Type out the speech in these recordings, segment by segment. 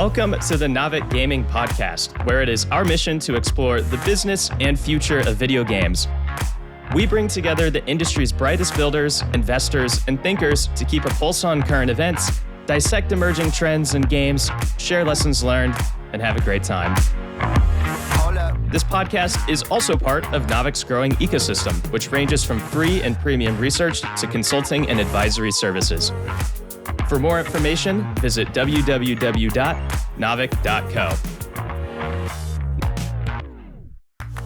Welcome to the Naavik Gaming Podcast, where it is our mission to explore the business and future of video games. We bring together the industry's brightest builders, investors, and thinkers to keep a pulse on current events, dissect emerging trends in games, share lessons learned, and have a great time. This podcast is also part of Naavik's growing ecosystem, which ranges from free and premium research to consulting and advisory services. For more information, visit www.naavik.co.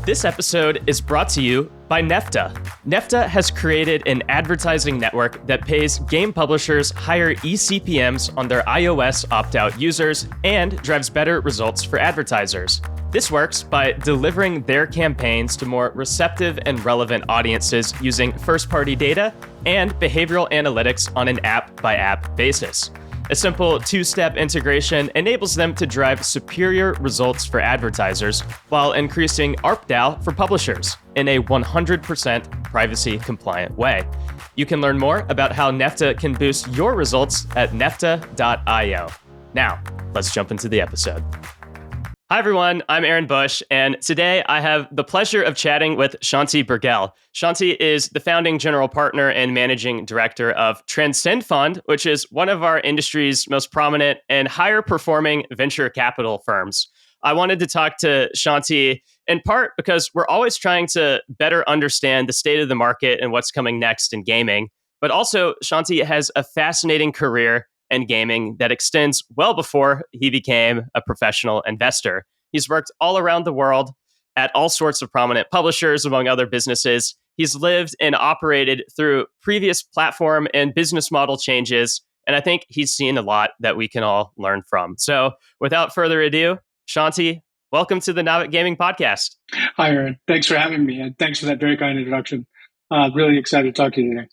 This episode is brought to you by Nefta. Nefta has created an advertising network that pays game publishers higher eCPMs on their iOS opt-out users and drives better results for advertisers. This works by delivering their campaigns to more receptive and relevant audiences using first-party data and behavioral analytics on an app-by-app basis. A simple two-step integration enables them to drive superior results for advertisers while increasing ARPDAU for publishers in a 100% privacy-compliant way. You can learn more about how Nefta can boost your results at nefta.io. Now, let's jump into the episode. Hi, everyone. I'm Aaron Bush, and today I have the pleasure of chatting with Shanti Bergel. Shanti is the founding general partner and managing director of Transcend Fund, which is one of our industry's most prominent and higher performing venture capital firms. I wanted to talk to Shanti in part because we're always trying to better understand the state of the market and what's coming next in gaming. But also, Shanti has a fascinating career and gaming that extends well before he became a professional investor. He's worked all around the world at all sorts of prominent publishers, among other businesses. He's lived and operated through previous platform and business model changes, and I think he's seen a lot that we can all learn from. So without further ado, Shanti, welcome to the Naavik Gaming Podcast. Hi, Aaron. Thanks for having me, and thanks for that very kind introduction. Really excited to talk to you today.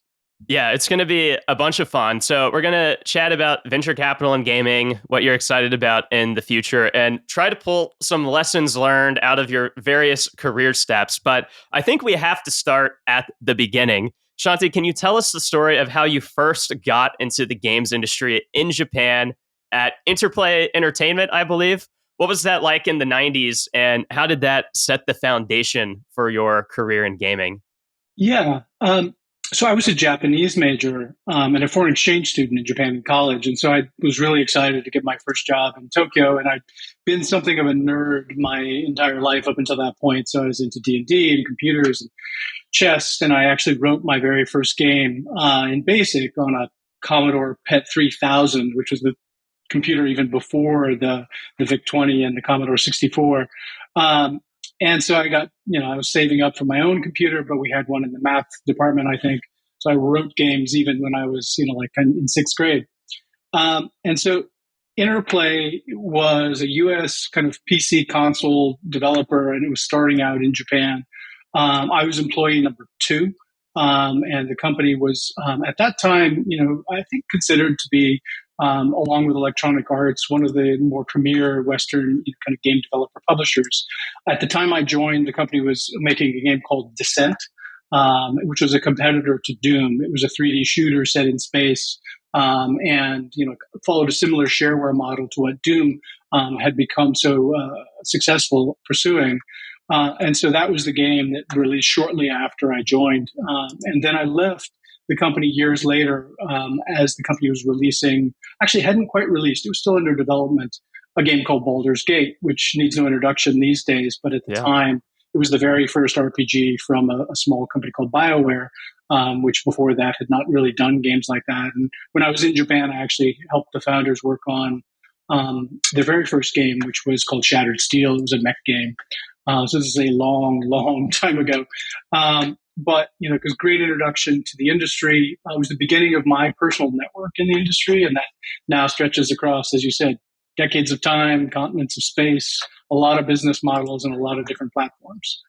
Yeah, it's going to be a bunch of fun. So we're going to chat about venture capital and gaming, what you're excited about in the future, and try to pull some lessons learned out of your various career steps. But I think we have to start at the beginning. Shanti, can you tell us the story of how you first got into the games industry in Japan at Interplay Entertainment, I believe? What was that like in the 90s, and how did that set the foundation for your career in gaming? Yeah. So I was a Japanese major and a foreign exchange student in Japan in college. And so I was really excited to get my first job in Tokyo. And I'd been something of a nerd my entire life up until that point. So I was into D&D and computers and chess. And I actually wrote my very first game in BASIC on a Commodore PET 3000, which was the computer even before the VIC-20 and the Commodore 64. And so I got, I was saving up for my own computer, but we had one in the math department, I think. So I wrote games even when I was, in sixth grade. And so Interplay was a US kind of PC console developer, and it was starting out in Japan. I was employee number 2. And the company was, at that time, I think considered to be, along with Electronic Arts, one of the more premier Western kind of game developer publishers. At the time I joined, the company was making a game called Descent, which was a competitor to Doom. It was a 3D shooter set in space, and followed a similar shareware model to what Doom had become so successful pursuing. And so that was the game that released shortly after I joined. And then I left the company years later as the company was releasing, actually hadn't quite released, it was still under development, a game called Baldur's Gate, which needs no introduction these days. But at the time, it was the very first RPG from a small company called BioWare, which before that had not really done games like that. And when I was in Japan, I actually helped the founders work on their very first game, which was called Shattered Steel. It was a mech game. So this is a long, long time ago. But, because great introduction to the industry. It was the beginning of my personal network in the industry. And that now stretches across, as you said, decades of time, continents of space, a lot of business models, and a lot of different platforms.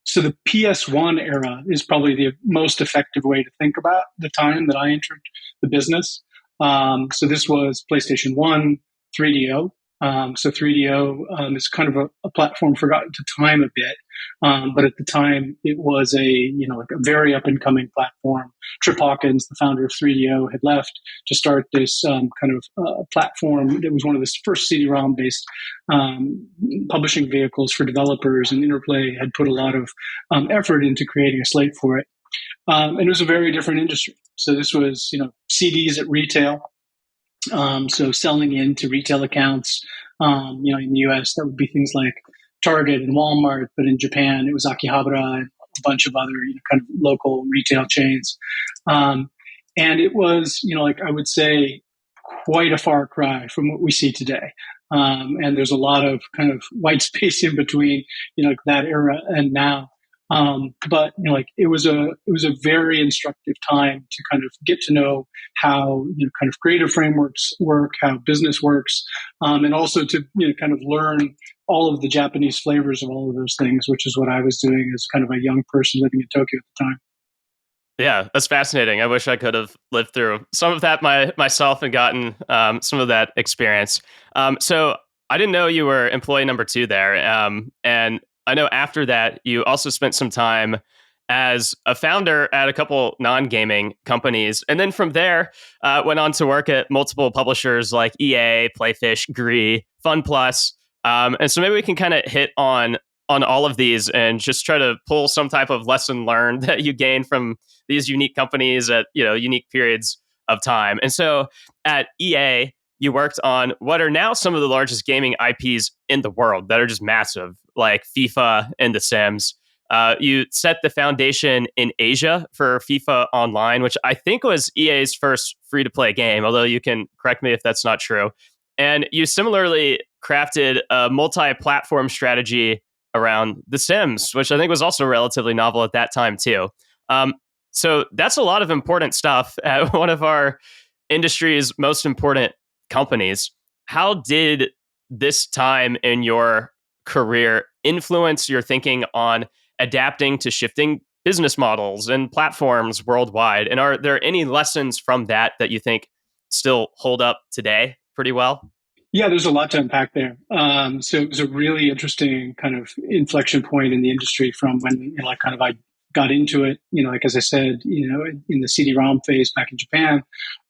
So the PS1 era is probably the most effective way to think about the time that I entered the business. So this was PlayStation 1, 3DO. So 3DO is kind of a platform forgotten to time a bit, but at the time it was like a very up and coming platform. Trip Hawkins, the founder of 3DO, had left to start this kind of platform that was one of the first CD-ROM based publishing vehicles for developers, and Interplay had put a lot of effort into creating a slate for it. And it was a very different industry. So this was, CDs at retail. So selling into retail accounts, in the US, that would be things like Target and Walmart, but in Japan, it was Akihabara and a bunch of other kind of local retail chains. And it was, I would say, quite a far cry from what we see today. And there's a lot of kind of white space in between, that era and now. But it was a very instructive time to kind of get to know how kind of creative frameworks work, how business works, and also to kind of learn all of the Japanese flavors of all of those things, which is what I was doing as kind of a young person living in Tokyo at the time. Yeah, that's fascinating. I wish I could have lived through some of that myself and gotten some of that experience. So I didn't know you were employee number 2 there, and I know after that, you also spent some time as a founder at a couple non-gaming companies. And then from there, went on to work at multiple publishers like EA, Playfish, Gree, FunPlus. And so maybe we can kind of hit on all of these and just try to pull some type of lesson learned that you gain from these unique companies at, unique periods of time. And so at EA, you worked on what are now some of the largest gaming IPs in the world that are just massive, like FIFA and The Sims. You set the foundation in Asia for FIFA Online, which I think was EA's first free-to-play game, although you can correct me if that's not true. And you similarly crafted a multi-platform strategy around The Sims, which I think was also relatively novel at that time too. So that's a lot of important stuff at one of our industry's most important companies. How did this time in your career influence your thinking on adapting to shifting business models and platforms worldwide? And are there any lessons from that you think still hold up today pretty well? Yeah, there's a lot to unpack there. So it was a really interesting kind of inflection point in the industry from when, I got into it, as I said, in the CD-ROM phase back in Japan.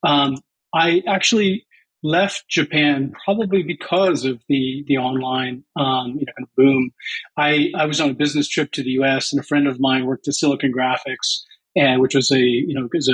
I actually left Japan probably because of the online kind of boom. I was on a business trip to the US, and a friend of mine worked at Silicon Graphics, which was a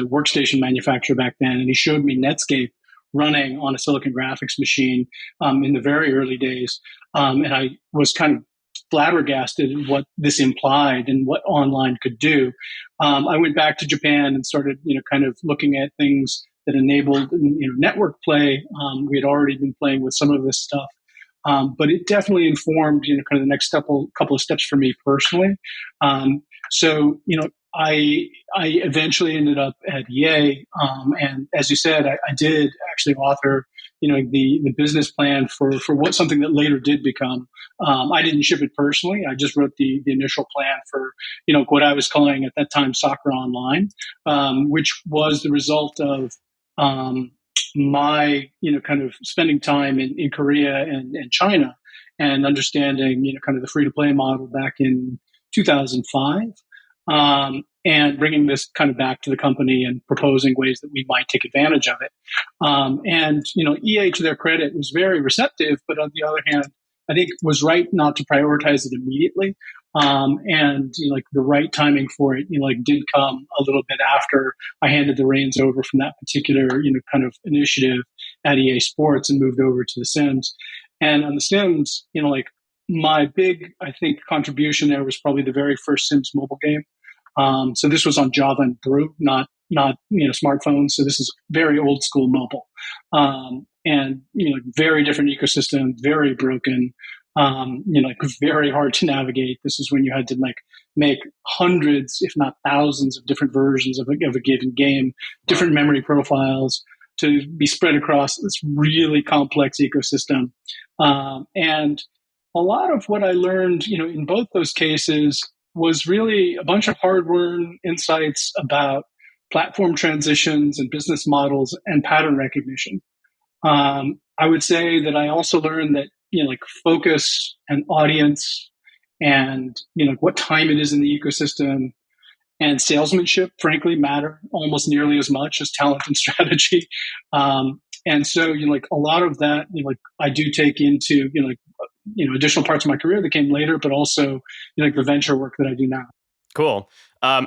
workstation manufacturer back then, and he showed me Netscape running on a Silicon Graphics machine in the very early days, and I was kind of flabbergasted at what this implied and what online could do. I went back to Japan and started, kind of looking at things that enabled, network play. We had already been playing with some of this stuff, but it definitely informed, kind of the next couple of steps for me personally. So, I eventually ended up at EA, and as you said, I did actually author, the business plan for what something that later did become. I didn't ship it personally. I just wrote the initial plan for, what I was calling at that time Soccer Online, which was the result of my, kind of spending time in Korea and China and understanding, kind of the free to play model back in 2005. And bringing this kind of back to the company and proposing ways that we might take advantage of it. And, EA, to their credit, was very receptive, but on the other hand, I think was right not to prioritize it immediately. And, the right timing for it, did come a little bit after I handed the reins over from that particular, kind of initiative at EA Sports and moved over to The Sims. And on The Sims, my big, I think, contribution there was probably the very first Sims mobile game. So this was on Java and Brew, not smartphones. So this is very old school mobile, and very different ecosystem, very broken, very hard to navigate. This is when you had to make hundreds, if not thousands, of different versions of a given game, different memory profiles to be spread across this really complex ecosystem, and a lot of what I learned, in both those cases was really a bunch of hard-won insights about platform transitions and business models and pattern recognition. I would say that I also learned that like focus and audience and, like what time it is in the ecosystem and salesmanship, frankly, matter almost nearly as much as talent and strategy. And so, like a lot of that, like I do take into, additional parts of my career that came later, but also, like the venture work that I do now. Cool.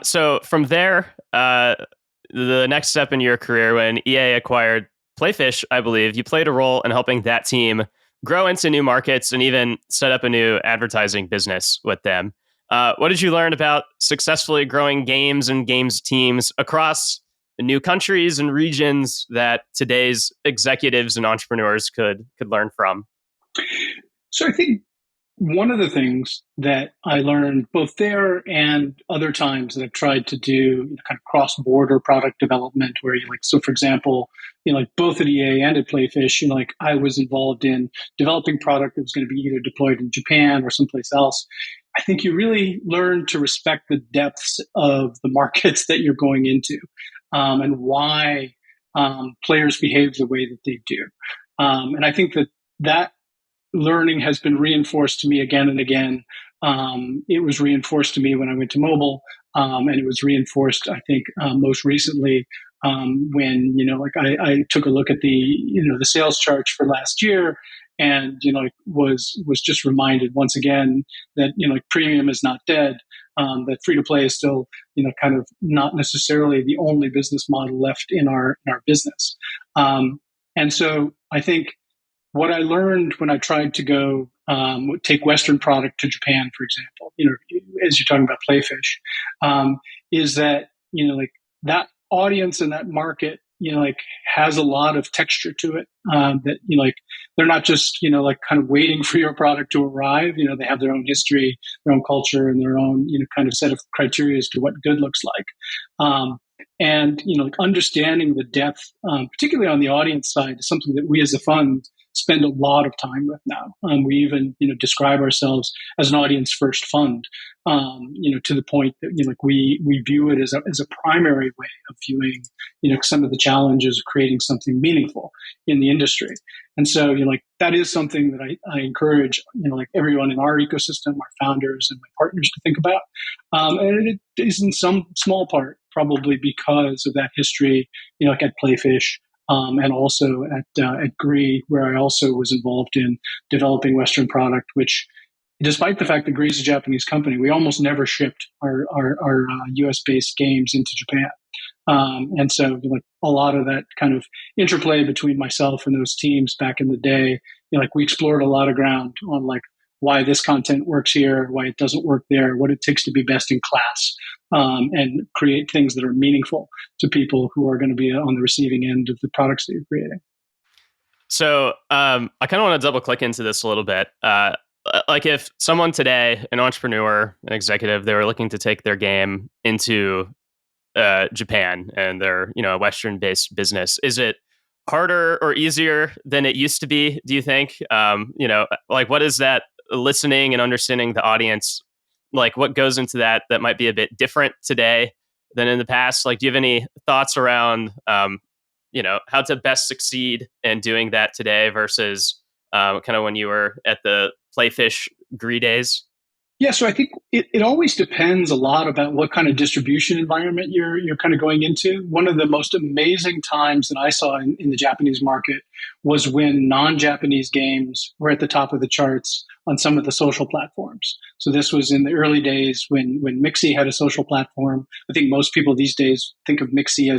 So from there, the next step in your career, when EA acquired Playfish, I believe you played a role in helping that team grow into new markets and even set up a new advertising business with them. What did you learn about successfully growing games and games teams across new countries and regions that today's executives and entrepreneurs could learn from? So I think one of the things that I learned both there and other times that I've tried to do kind of cross-border product development where so for example, like both at EA and at Playfish, like I was involved in developing product that was going to be either deployed in Japan or someplace else. I think you really learn to respect the depths of the markets that you're going into, and why players behave the way that they do. And I think that learning has been reinforced to me again and again. It was reinforced to me when I went to mobile, and it was reinforced, I think, most recently when I took a look at the sales charts for last year, and was just reminded once again that premium is not dead. That free to play is still kind of not necessarily the only business model left in our business. And so I think what I learned when I tried to go take Western product to Japan, for example, as you're talking about Playfish, is that like that audience and that market, has a lot of texture to it. That like they're not just like kind of waiting for your product to arrive. They have their own history, their own culture, and their own kind of set of criteria as to what good looks like. And like understanding the depth, particularly on the audience side, is something that we as a fund spend a lot of time with now. We even describe ourselves as an audience first fund, to the point that like we view it as a primary way of viewing some of the challenges of creating something meaningful in the industry. And so like that is something that I encourage like everyone in our ecosystem, our founders and my partners to think about. And it is in some small part probably because of that history, like at Playfish. And also at Gree, where I also was involved in developing Western product, which, despite the fact that Gree is a Japanese company, we almost never shipped our US-based games into Japan. And so like a lot of that kind of interplay between myself and those teams back in the day, like we explored a lot of ground on like why this content works here, why it doesn't work there, what it takes to be best in class, and create things that are meaningful to people who are going to be on the receiving end of the products that you're creating. So I kind of want to double click into this a little bit. Like if someone today, an entrepreneur, an executive, they were looking to take their game into Japan and they're, a Western based business, is it harder or easier than it used to be, do you think? Like what is that listening and understanding the audience, like what goes into that might be a bit different today than in the past? Like, do you have any thoughts around, how to best succeed in doing that today versus kind of when you were at the Playfish Gree days? Yeah, so I think it always depends a lot about what kind of distribution environment you're kind of going into. One of the most amazing times that I saw in the Japanese market was when non-Japanese games were at the top of the charts on some of the social platforms. So this was in the early days when Mixi had a social platform. I think most people these days think of Mixi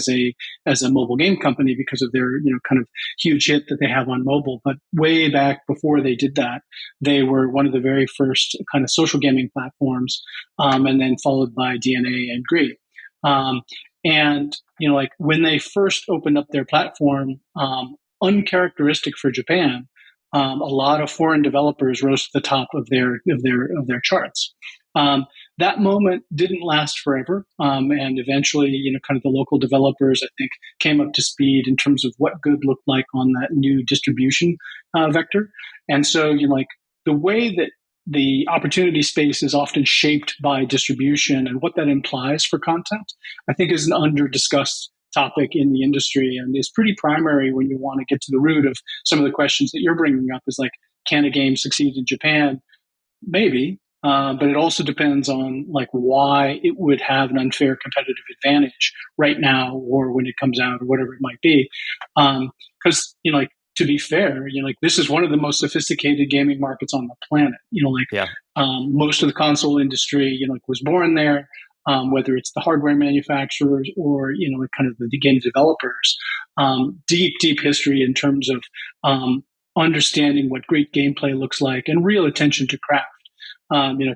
as a mobile game company because of their kind of huge hit that they have on mobile. But way back before they did that, they were one of the very first kind of social gaming platforms, and then followed by DNA and Gree. And like when they first opened up their platform, uncharacteristic for Japan, a lot of foreign developers rose to the top of their charts. That moment didn't last forever, and eventually, kind of the local developers, I think, came up to speed in terms of what good looked like on that new distribution vector. And so, like the way that the opportunity space is often shaped by distribution and what that implies for content, I think is an under-discussed topic in the industry and is pretty primary when you want to get to the root of some of the questions that you're bringing up is like, can a game succeed in Japan? Maybe, but it also depends on like why it would have an unfair competitive advantage right now or when it comes out or whatever it might be. Because like to be fair, like this is one of the most sophisticated gaming markets on the planet. Yeah. Most of the console industry, like was born there. Whether it's the hardware manufacturers or like kind of the game developers, deep history in terms of understanding what great gameplay looks like and real attention to craft.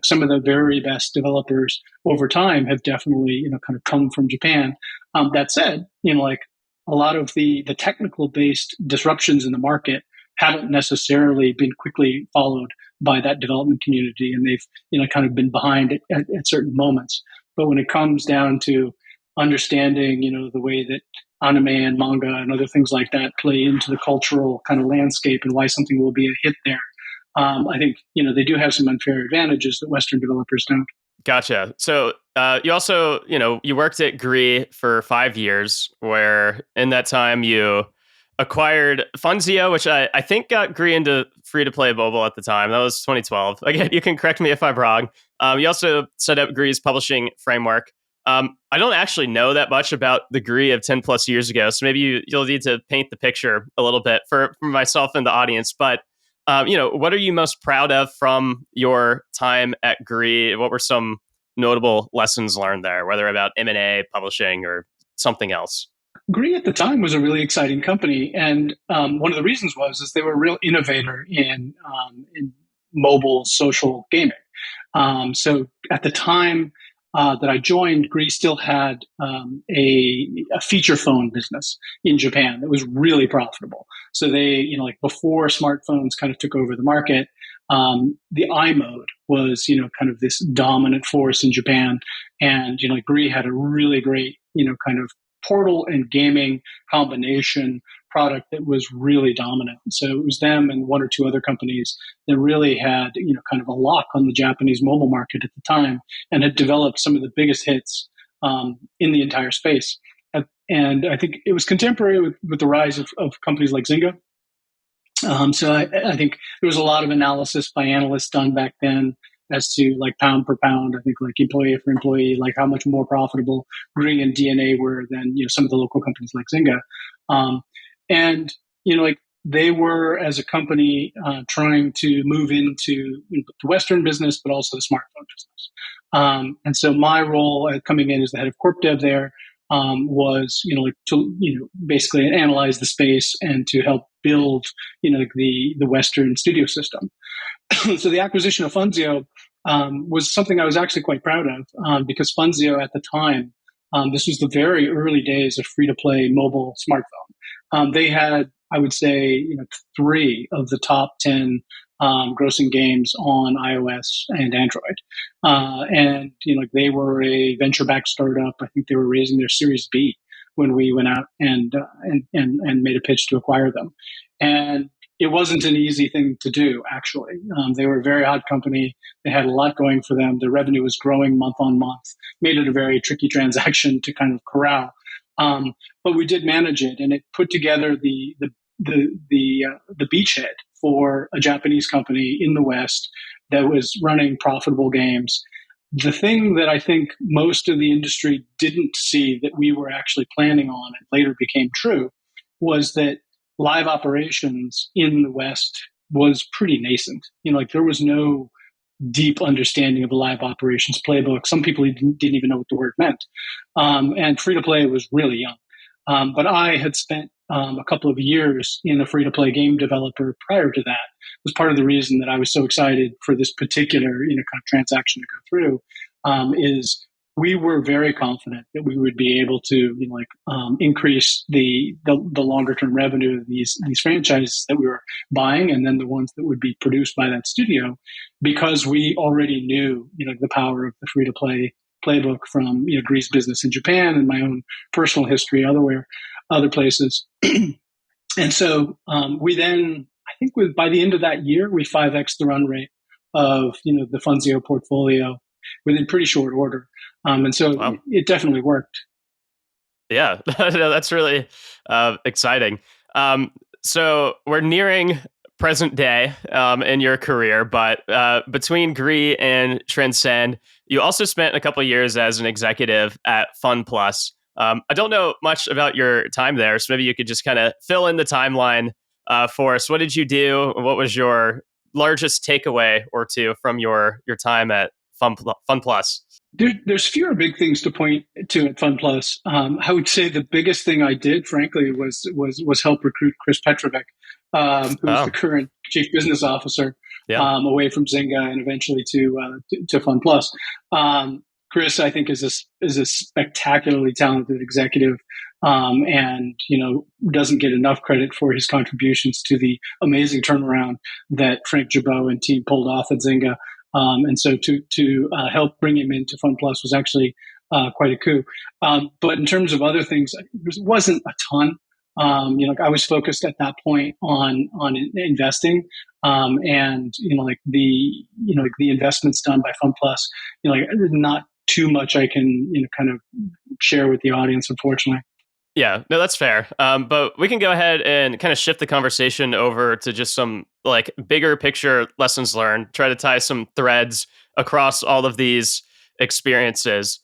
Some of the very best developers over time have definitely, kind of come from Japan. That said, like a lot of the technical based disruptions in the market haven't necessarily been quickly followed by that development community, and they've, kind of been behind at certain moments. But when it comes down to understanding, the way that anime and manga and other things like that play into the cultural kind of landscape and why something will be a hit there, I think they do have some unfair advantages that Western developers don't. Gotcha. So you also, you worked at Gree for 5 years, where in that time you acquired Funzio, which I think got Gree into free-to-play mobile at the time. That was 2012. Again, you can correct me if I'm wrong. You also set up Gree's publishing framework. I don't actually know that much about the Gree of 10 plus years ago, so maybe you'll need to paint the picture a little bit for myself and the audience. But what are you most proud of from your time at Gree? What were some notable lessons learned there, whether about M&A, publishing, or something else? Gree at the time was a really exciting company, and one of the reasons is they were a real innovator in mobile social gaming. So at the time that I joined, Gree still had a feature phone business in Japan that was really profitable. So they, like before smartphones kind of took over the market, the iMode was, kind of this dominant force in Japan. And, Gree had a really great, kind of portal and gaming combination product that was really dominant. So it was them and one or two other companies that really had, kind of a lock on the Japanese mobile market at the time and had developed some of the biggest hits in the entire space. And I think it was contemporary with the rise of companies like Zynga. So I think there was a lot of analysis by analysts done back then as to like pound per pound. I think like employee for employee, like how much more profitable Gree and DNA were than some of the local companies like Zynga. And like they were as a company trying to move into the Western business, but also the smartphone business. And so my role coming in as the head of corp dev there was like to basically analyze the space and to help build the Western studio system. So the acquisition of Funzio was something I was actually quite proud of because Funzio at the time, this was the very early days of free-to-play mobile smartphone. They had, I would say, 3 of the top 10 grossing games on iOS and Android. And they were a venture-backed startup. I think they were raising their Series B when we went out and made a pitch to acquire them. And it wasn't an easy thing to do, actually. They were a very hot company. They had a lot going for them. Their revenue was growing month on month, made it a very tricky transaction to kind of corral. But we did manage it, and it put together the beachhead for a Japanese company in the West that was running profitable games. The thing that I think most of the industry didn't see that we were actually planning on and later became true was that live operations in the West was pretty nascent. Like there was no deep understanding of the live operations playbook. Some people didn't even know what the word meant. And free to play was really young. But I had spent a couple of years in a free to play game developer prior to that. It was part of the reason that I was so excited for this particular kind of transaction to go through. Is we were very confident that we would be able to increase the longer term revenue of these franchises that we were buying, and then the ones that would be produced by that studio, because we already knew the power of the free to play playbook from Gree's business in Japan and my own personal history other places. And so we then, I think by the end of that year, we 5x the run rate of the Funzio portfolio within pretty short order. And so Wow. it definitely worked. Yeah, that's really exciting. So we're nearing present day in your career, but between Gree and Transcend, you also spent a couple of years as an executive at FunPlus. I don't know much about your time there, so maybe you could just kind of fill in the timeline for us. What did you do? What was your largest takeaway or two from your time at FunPlus? There's fewer big things to point to at FunPlus. I would say the biggest thing I did, frankly, was help recruit Chris Petrovic, who's the Oh, current chief business officer, yeah. away from Zynga and eventually to FunPlus. Chris, I think, is a spectacularly talented executive, and doesn't get enough credit for his contributions to the amazing turnaround that Frank Jabot and team pulled off at Zynga. And so to help bring him into FunPlus was actually quite a coup. But in terms of other things, there wasn't a ton. I was focused at that point on investing, and the investments done by FunPlus. Not too much I can kind of share with the audience, unfortunately. Yeah, no, that's fair. But we can go ahead and kind of shift the conversation over to just some like bigger picture lessons learned, try to tie some threads across all of these experiences.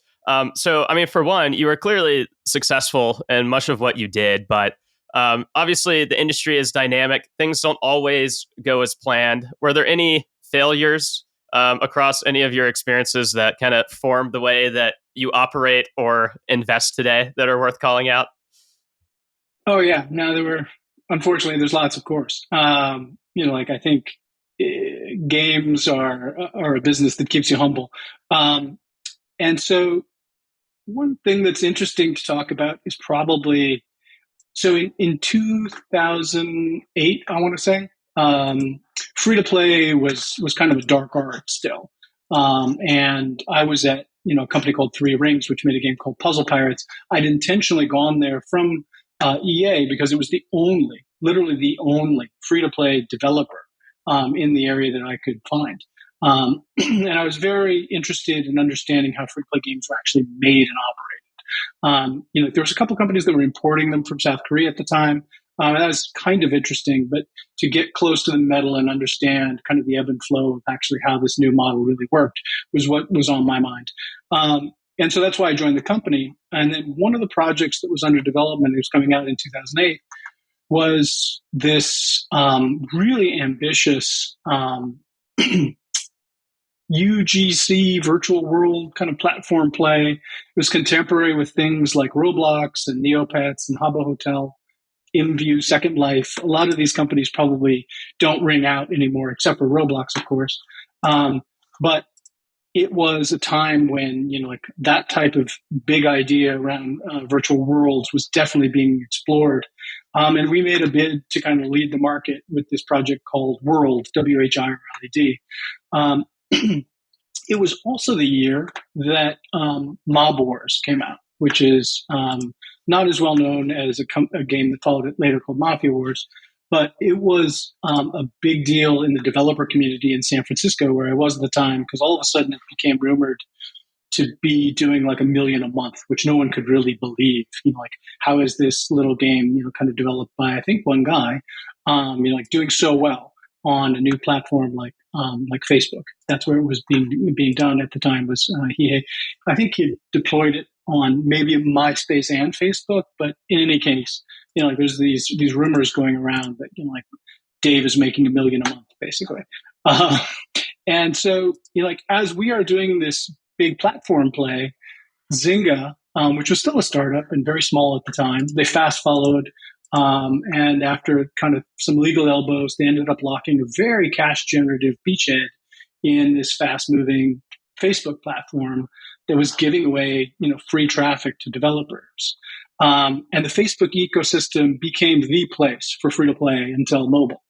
So, I mean, for one, you were clearly successful in much of what you did, but obviously the industry is dynamic. Things don't always go as planned. Were there any failures across any of your experiences that kind of formed the way that you operate or invest today that are worth calling out? Oh yeah, no, there were. Unfortunately, there's lots, of course. I think games are a business that keeps you humble, and so one thing that's interesting to talk about is probably so in 2008, I want to say, free to play was kind of a dark art still, and I was at a company called Three Rings, which made a game called Puzzle Pirates. I'd intentionally gone there from EA because it was literally the only free to play developer in the area that I could find. And I was very interested in understanding how free to play games were actually made and operated. There was a couple companies that were importing them from South Korea at the time. That was kind of interesting, but to get close to the metal and understand kind of the ebb and flow of actually how this new model really worked was what was on my mind. And so that's why I joined the company. And then one of the projects that was under development, that was coming out in 2008, was this really ambitious UGC virtual world kind of platform play. It was contemporary with things like Roblox and Neopets and Habbo Hotel, InView, Second Life. A lot of these companies probably don't ring out anymore, except for Roblox, of course. But it was a time when like that type of big idea around virtual worlds was definitely being explored, and we made a bid to kind of lead the market with this project called World, WHIRLED. Um, it was also the year that Mob Wars came out, which is not as well known as a game that followed it later called Mafia Wars, but it was a big deal in the developer community in San Francisco, where I was at the time, because all of a sudden it became rumored to be doing like $1 million a month, which no one could really believe. Like how is this little game, kind of developed by I think one guy, like doing so well on a new platform like Facebook. That's where it was being done at the time. Was I think he deployed it on maybe MySpace and Facebook, but in any case, like there's these rumors going around that like Dave is making $1 million a month, basically. And so like as we are doing this big platform play, Zynga, which was still a startup and very small at the time, they fast followed. And after kind of some legal elbows, they ended up locking a very cash generative beachhead in this fast moving Facebook platform that was giving away, free traffic to developers. And the Facebook ecosystem became the place for free to play until mobile.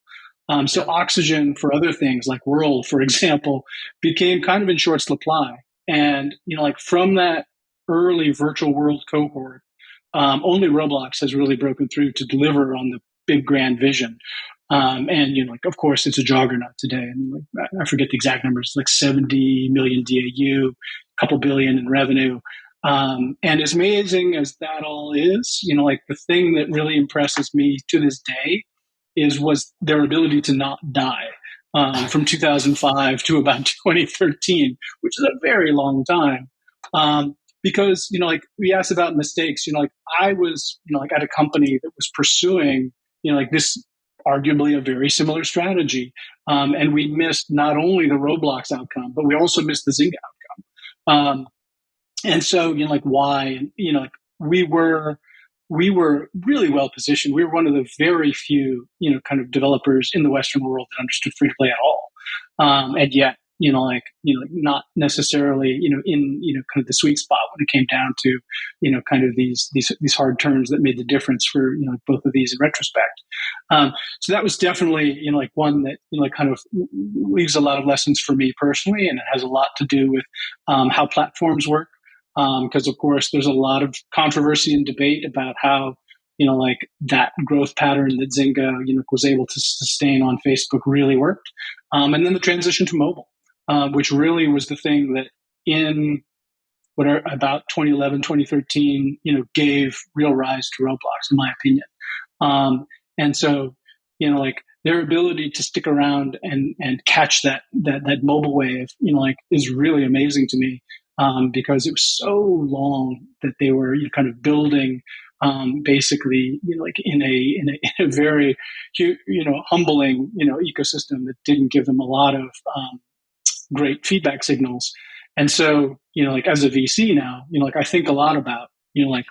So Oxygen for other things like World, for example, became kind of in short supply. And, like from that early virtual world cohort, only Roblox has really broken through to deliver on the big grand vision. And like of course it's a juggernaut today. And like, I forget the exact numbers, like 70 million DAU, a couple billion in revenue. And as amazing as that all is, like the thing that really impresses me to this day was their ability to not die from 2005 to about 2013, which is a very long time. Because, like we asked about mistakes, like I was, like at a company that was pursuing, like this arguably a very similar strategy. And we missed not only the Roblox outcome, but we also missed the Zynga outcome. And so, like why, like we were, really well positioned. We were one of the very few, kind of developers in the Western world that understood free to play at all. And yet, not necessarily, in, kind of the sweet spot when it came down to, kind of these hard turns that made the difference for, both of these in retrospect. So that was definitely, like one that, kind of leaves a lot of lessons for me personally. And it has a lot to do with how platforms work. Because of course there's a lot of controversy and debate about how, like that growth pattern that Zynga, was able to sustain on Facebook really worked. And then the transition to mobile, which really was the thing that in about 2011, 2013, gave real rise to Roblox, in my opinion. And so, like their ability to stick around and catch that mobile wave, like is really amazing to me. Because it was so long that they were kind of building, basically, like in a very, humbling, ecosystem that didn't give them a lot of great feedback signals. And so, like as a VC now, like I think a lot about, like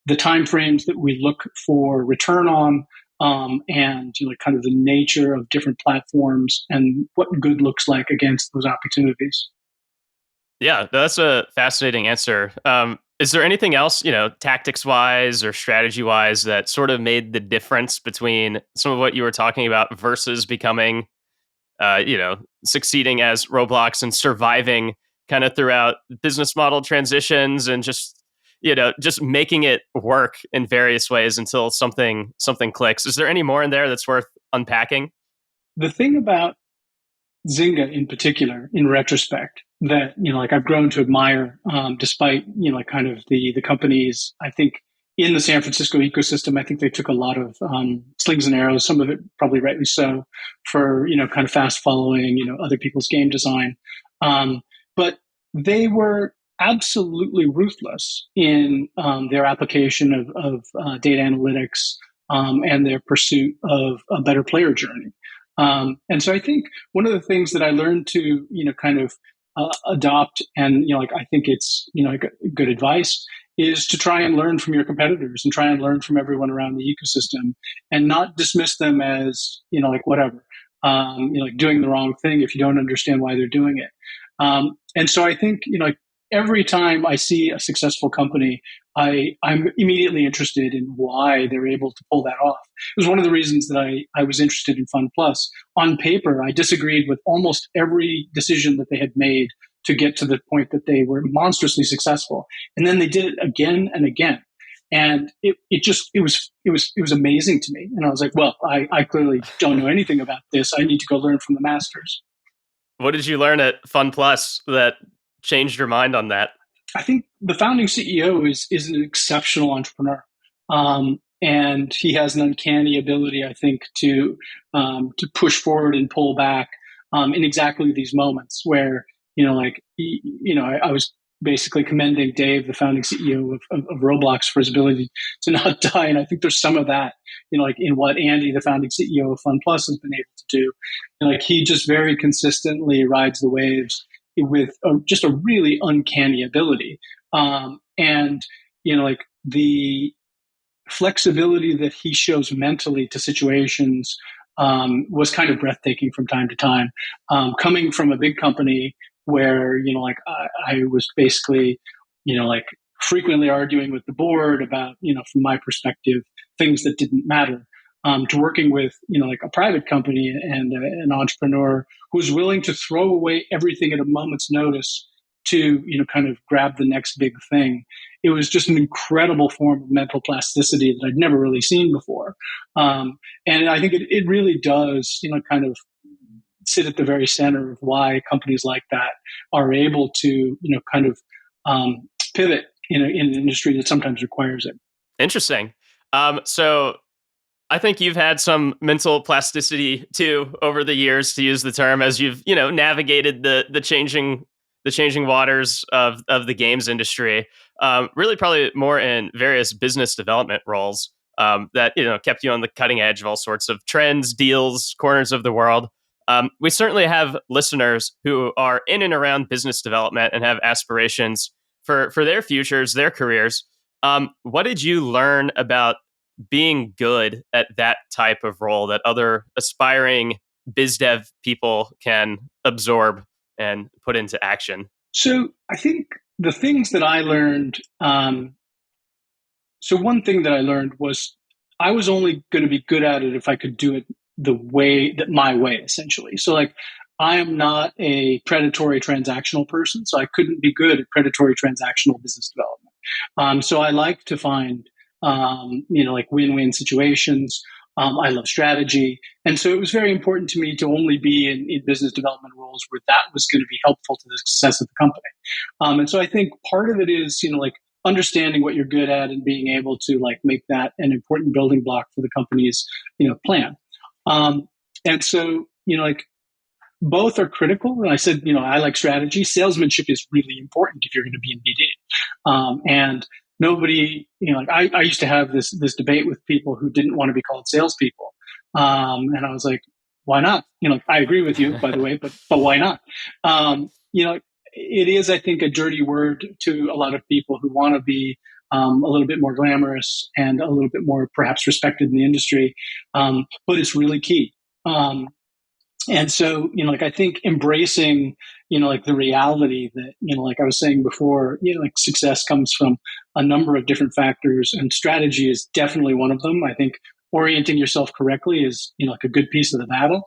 the timeframes that we look for return on, and kind of the nature of different platforms and what good looks like against those opportunities. Yeah, that's a fascinating answer. Is there anything else, tactics wise or strategy wise, that sort of made the difference between some of what you were talking about versus becoming, succeeding as Roblox and surviving kind of throughout business model transitions and just, just making it work in various ways until something clicks? Is there any more in there that's worth unpacking? The thing about Zynga in particular, in retrospect, that like I've grown to admire, despite like kind of the companies. I think in the San Francisco ecosystem, I think they took a lot of slings and arrows. Some of it probably rightly so, for kind of fast following other people's game design, but they were absolutely ruthless in their application of data analytics, and their pursuit of a better player journey. And so I think one of the things that I learned to, kind of adopt, and, like, I think it's, good advice, is to try and learn from your competitors and try and learn from everyone around the ecosystem and not dismiss them as, like whatever, like doing the wrong thing if you don't understand why they're doing it. And so I think, like every time I see a successful company, I'm immediately interested in why they're able to pull that off. It was one of the reasons that I was interested in FunPlus. On paper, I disagreed with almost every decision that they had made to get to the point that they were monstrously successful. And then they did it again and again. And it was amazing to me. And I was like, well, I clearly don't know anything about this. I need to go learn from the masters. What did you learn at FunPlus that changed your mind on that? I think the founding CEO is an exceptional entrepreneur, and he has an uncanny ability, I think, to push forward and pull back in exactly these moments where I was basically commending Dave, the founding CEO of Roblox, for his ability to not die, and I think there's some of that, like in what Andy, the founding CEO of FunPlus, has been able to do. Like he just very consistently rides the waves with just a really uncanny ability. And, like the flexibility that he shows mentally to situations was kind of breathtaking from time to time. Coming from a big company where, like I was basically, like frequently arguing with the board about, from my perspective, things that didn't matter. To working with, like a private company and an entrepreneur who's willing to throw away everything at a moment's notice to, kind of grab the next big thing. It was just an incredible form of mental plasticity that I'd never really seen before. And I think it really does, kind of sit at the very center of why companies like that are able to, kind of pivot in an industry that sometimes requires it. Interesting. So I think you've had some mental plasticity too over the years, to use the term, as you've navigated the changing waters of the games industry. Really, probably more in various business development roles that kept you on the cutting edge of all sorts of trends, deals, corners of the world. We certainly have listeners who are in and around business development and have aspirations for their futures, their careers. What did you learn about being good at that type of role that other aspiring biz dev people can absorb and put into action? So I think the things that I learned, so one thing that I learned was I was only going to be good at it if I could do it the way that my way, essentially. So like I am not a predatory transactional person, so I couldn't be good at predatory transactional business development. So I like to find like win-win situations. I love strategy. And so it was very important to me to only be in business development roles where that was going to be helpful to the success of the company. And so I think part of it is, like understanding what you're good at and being able to like make that an important building block for the company's, plan. And so, like both are critical. And I said, I like strategy. Salesmanship is really important if you're going to be in BD. And nobody, like I used to have this debate with people who didn't want to be called salespeople. And I was like, why not? I agree with you, by the way, but why not? It is, I think, a dirty word to a lot of people who want to be a little bit more glamorous and a little bit more perhaps respected in the industry. But it's really key. And so, like, I think embracing, like the reality that, like I was saying before, like success comes from a number of different factors and strategy is definitely one of them. I think orienting yourself correctly is, like a good piece of the battle,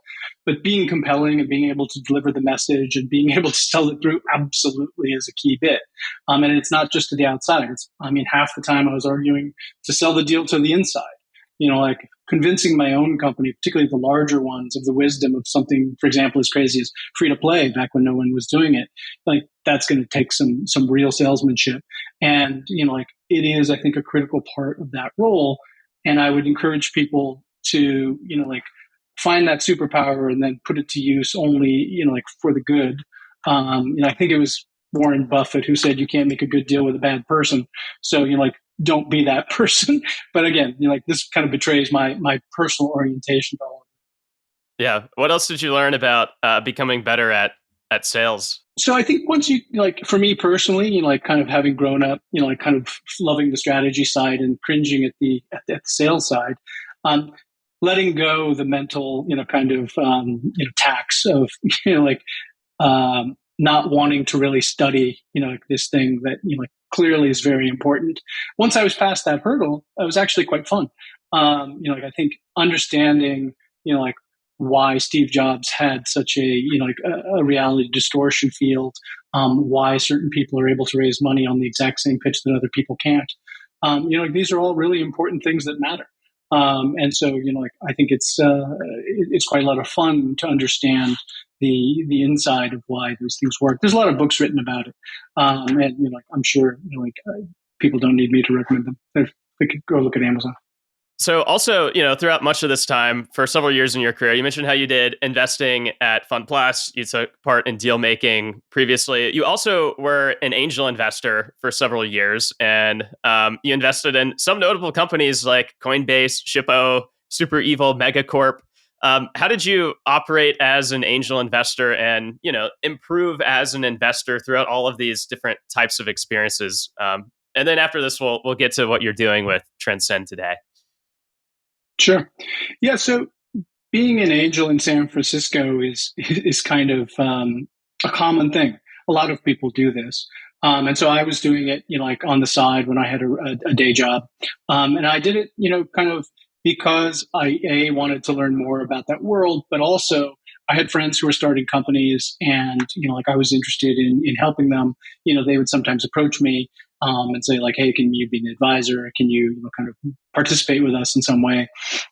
but being compelling and being able to deliver the message and being able to sell it through absolutely is a key bit. And it's not just to the outside. Half the time I was arguing to sell the deal to the inside. Like convincing my own company, particularly the larger ones, of the wisdom of something, for example, as crazy as free to play back when no one was doing it. Like that's going to take some real salesmanship. And, like it is, I think, a critical part of that role. And I would encourage people to, like find that superpower and then put it to use only, like for the good. I think it was Warren Buffett who said you can't make a good deal with a bad person. So, like, don't be that person. But again, like this kind of betrays my personal orientation to all of it. Yeah. What else did you learn about becoming better at sales? So I think once you, like for me personally, like kind of having grown up, like kind of loving the strategy side and cringing at the sales side, letting go the mental, kind of tax of like not wanting to really study, like this thing that like clearly is very important. Once I was past that hurdle, it was actually quite fun. Like I think understanding, like why Steve Jobs had such a, like a reality distortion field, why certain people are able to raise money on the exact same pitch that other people can't. Like these are all really important things that matter. And so, like I think it's quite a lot of fun to understand the inside of why those things work. There's a lot of books written about it, and like I'm sure people don't need me to recommend them. They could go look at Amazon. So also, throughout much of this time, for several years in your career, you mentioned how you did investing at FunPlus. You took part in deal making previously. You also were an angel investor for several years, and you invested in some notable companies like Coinbase, Shippo, Super Evil, Megacorp. How did you operate as an angel investor and, improve as an investor throughout all of these different types of experiences? And then after this, we'll get to what you're doing with Transcend today. Sure. Yeah. So being an angel in San Francisco is kind of a common thing. A lot of people do this. And so I was doing it, like on the side when I had a day job. And I did it, kind of because I wanted to learn more about that world, but also I had friends who were starting companies and, like I was interested in helping them. They would sometimes approach me and say like, hey, can you be an advisor? Can you, kind of participate with us in some way?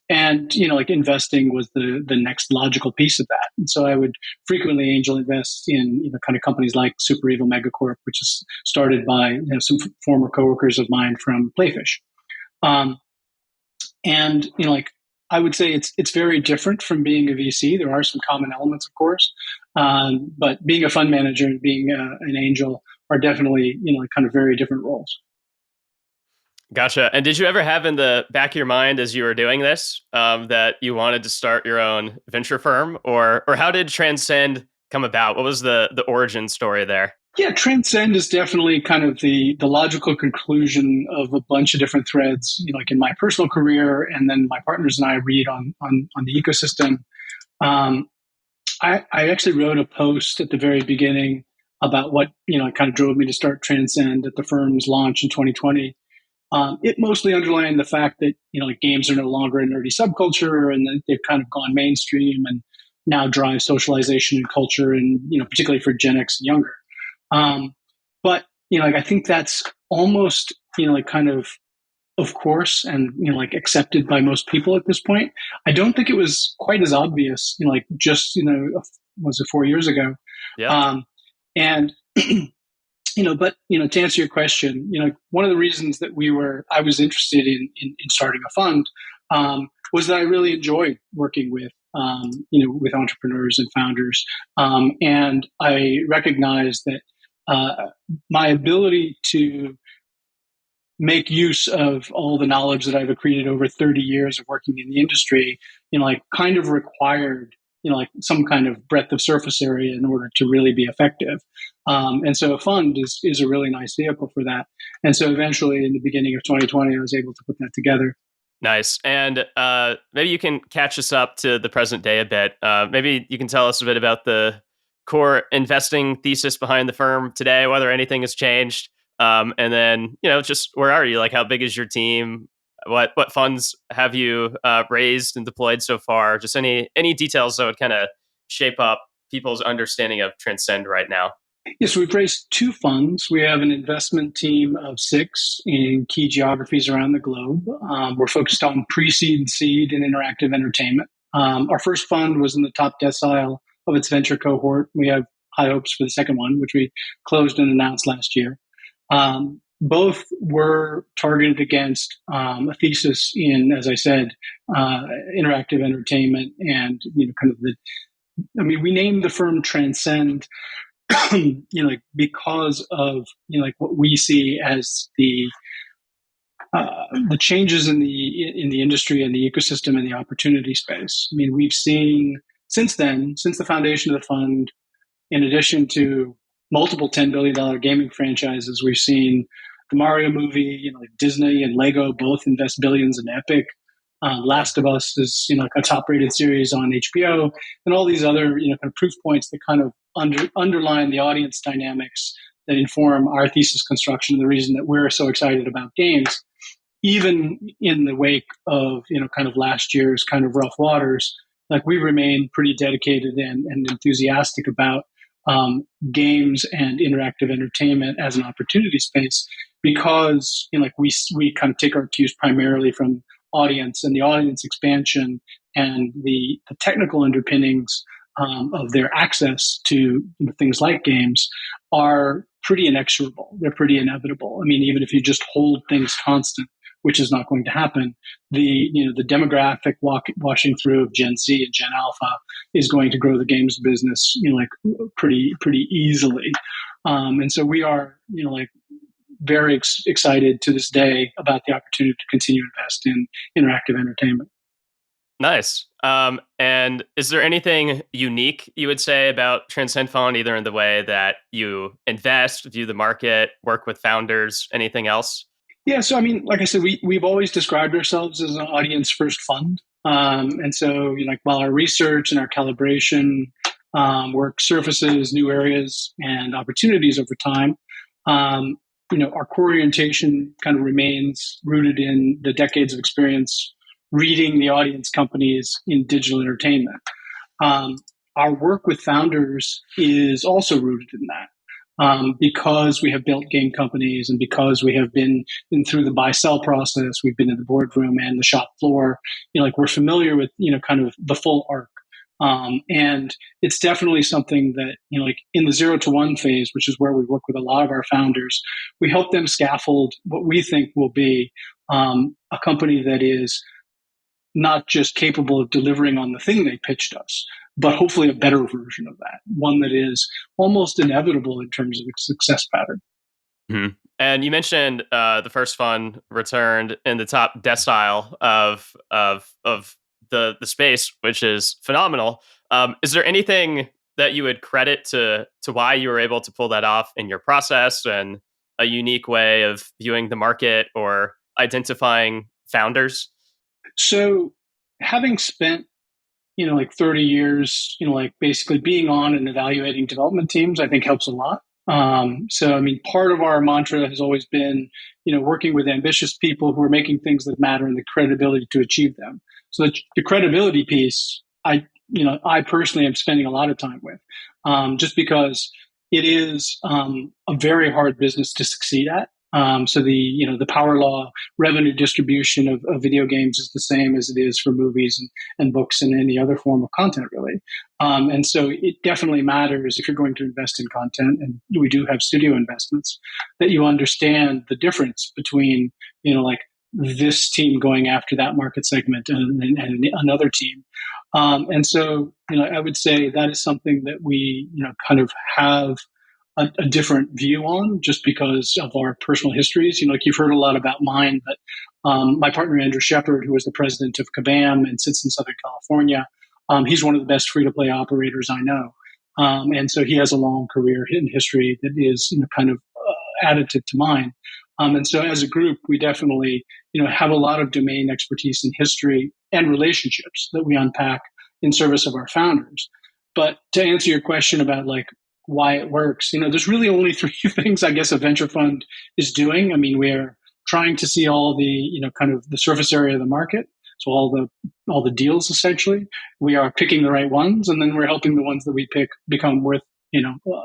And, like investing was the next logical piece of that. And so I would frequently angel invest in, kind of companies like Super Evil Megacorp, which is started by some former coworkers of mine from Playfish. And, like I would say it's very different from being a VC. There are some common elements, of course, but being a fund manager and being an angel are definitely kind of very different roles. Gotcha. And did you ever have in the back of your mind as you were doing this that you wanted to start your own venture firm, or how did Transcend come about? What was the origin story there? Yeah, Transcend is definitely kind of the logical conclusion of a bunch of different threads, like in my personal career, and then my partners and I read on the ecosystem. Um, I actually wrote a post at the very beginning about what kind of drove me to start Transcend at the firm's launch in 2020. It mostly underlined the fact that like games are no longer a nerdy subculture, and that they've kind of gone mainstream and now drive socialization and culture, and particularly for Gen X and younger. Um, but like I think that's almost like kind of course, and like accepted by most people at this point. I don't think it was quite as obvious, like just was it 4 years ago, Yeah. and but to answer your question, one of the reasons that I was interested in starting a fund was that I really enjoy working with with entrepreneurs and founders, and I recognize that my ability to make use of all the knowledge that I've accreted over 30 years of working in the industry, like kind of required, like some kind of breadth of surface area in order to really be effective. And so a fund is a really nice vehicle for that. And so eventually in the beginning of 2020, I was able to put that together. Nice. And maybe you can catch us up to the present day a bit. Maybe you can tell us a bit about the core investing thesis behind the firm today, whether anything has changed. And then, just where are you? Like, how big is your team? What funds have you raised and deployed so far? Just any details that would kind of shape up people's understanding of Transcend right now. Yes, we've raised two funds. We have an investment team of six in key geographies around the globe. We're focused on pre-seed, seed, and interactive entertainment. Our first fund was in the top decile of its venture cohort. We have high hopes for the second one, which we closed and announced last year. Both were targeted against a thesis in, as I said, interactive entertainment, and kind of we named the firm Transcend, like because of like what we see as the changes in the industry and the ecosystem and the opportunity space. I mean, we've seen since then, since the foundation of the fund, in addition to multiple $10 billion gaming franchises, we've seen the Mario movie, like Disney and Lego both invest billions in Epic. Last of Us is like a top rated series on HBO, and all these other kind of proof points that kind of underline the audience dynamics that inform our thesis construction, and the reason that we're so excited about games, even in the wake of kind of last year's kind of rough waters. Like we remain pretty dedicated and enthusiastic about games and interactive entertainment as an opportunity space, because like we kind of take our cues primarily from audience and the audience expansion and the technical underpinnings of their access to things like games are pretty inexorable. They're pretty inevitable. I mean, even if you just hold things constant, which is not going to happen, the demographic washing through of Gen Z and Gen Alpha is going to grow the games business like pretty easily. And so we are like very excited to this day about the opportunity to continue to invest in interactive entertainment. Nice. And is there anything unique you would say about Transcend Fund, either in the way that you invest, view the market, work with founders, anything else? Yeah, so I mean, like I said, we've always described ourselves as an audience first fund, and so like while our research and our calibration work surfaces new areas and opportunities over time, our core orientation kind of remains rooted in the decades of experience reading the audience companies in digital entertainment. Our work with founders is also rooted in that. Because we have built game companies, and because we have been in through the buy-sell process, we've been in the boardroom and the shop floor. Like we're familiar with kind of the full arc, and it's definitely something that like in the 0 to 1 phase, which is where we work with a lot of our founders, we help them scaffold what we think will be a company that is not just capable of delivering on the thing they pitched us, but hopefully a better version of that, one that is almost inevitable in terms of its success pattern. Mhm. And you mentioned the first fund returned in the top decile of the space, which is phenomenal. Is there anything that you would credit to why you were able to pull that off in your process and a unique way of viewing the market or identifying founders? So, having spent like 30 years, like basically being on and evaluating development teams, I think helps a lot. So, I mean, part of our mantra has always been, working with ambitious people who are making things that matter and the credibility to achieve them. So the credibility piece, I personally am spending a lot of time with, just because it is a very hard business to succeed at. So the power law revenue distribution of video games is the same as it is for movies and books and any other form of content, really. And so it definitely matters if you're going to invest in content, and we do have studio investments, that you understand the difference between, like this team going after that market segment and another team. And so, I would say that is something that we, kind of have a different view on just because of our personal histories. Like you've heard a lot about mine, but my partner, Andrew Shepard, who was the president of Kabam and sits in Southern California, he's one of the best free to play operators I know. And so he has a long career in history that is, kind of additive to mine. And so as a group, we definitely, have a lot of domain expertise in history and relationships that we unpack in service of our founders. But to answer your question about like why it works, there's really only three things I guess a venture fund is doing. I mean, we're trying to see all the, kind of the surface area of the market. So all the deals essentially, we are picking the right ones, and then we're helping the ones that we pick become worth,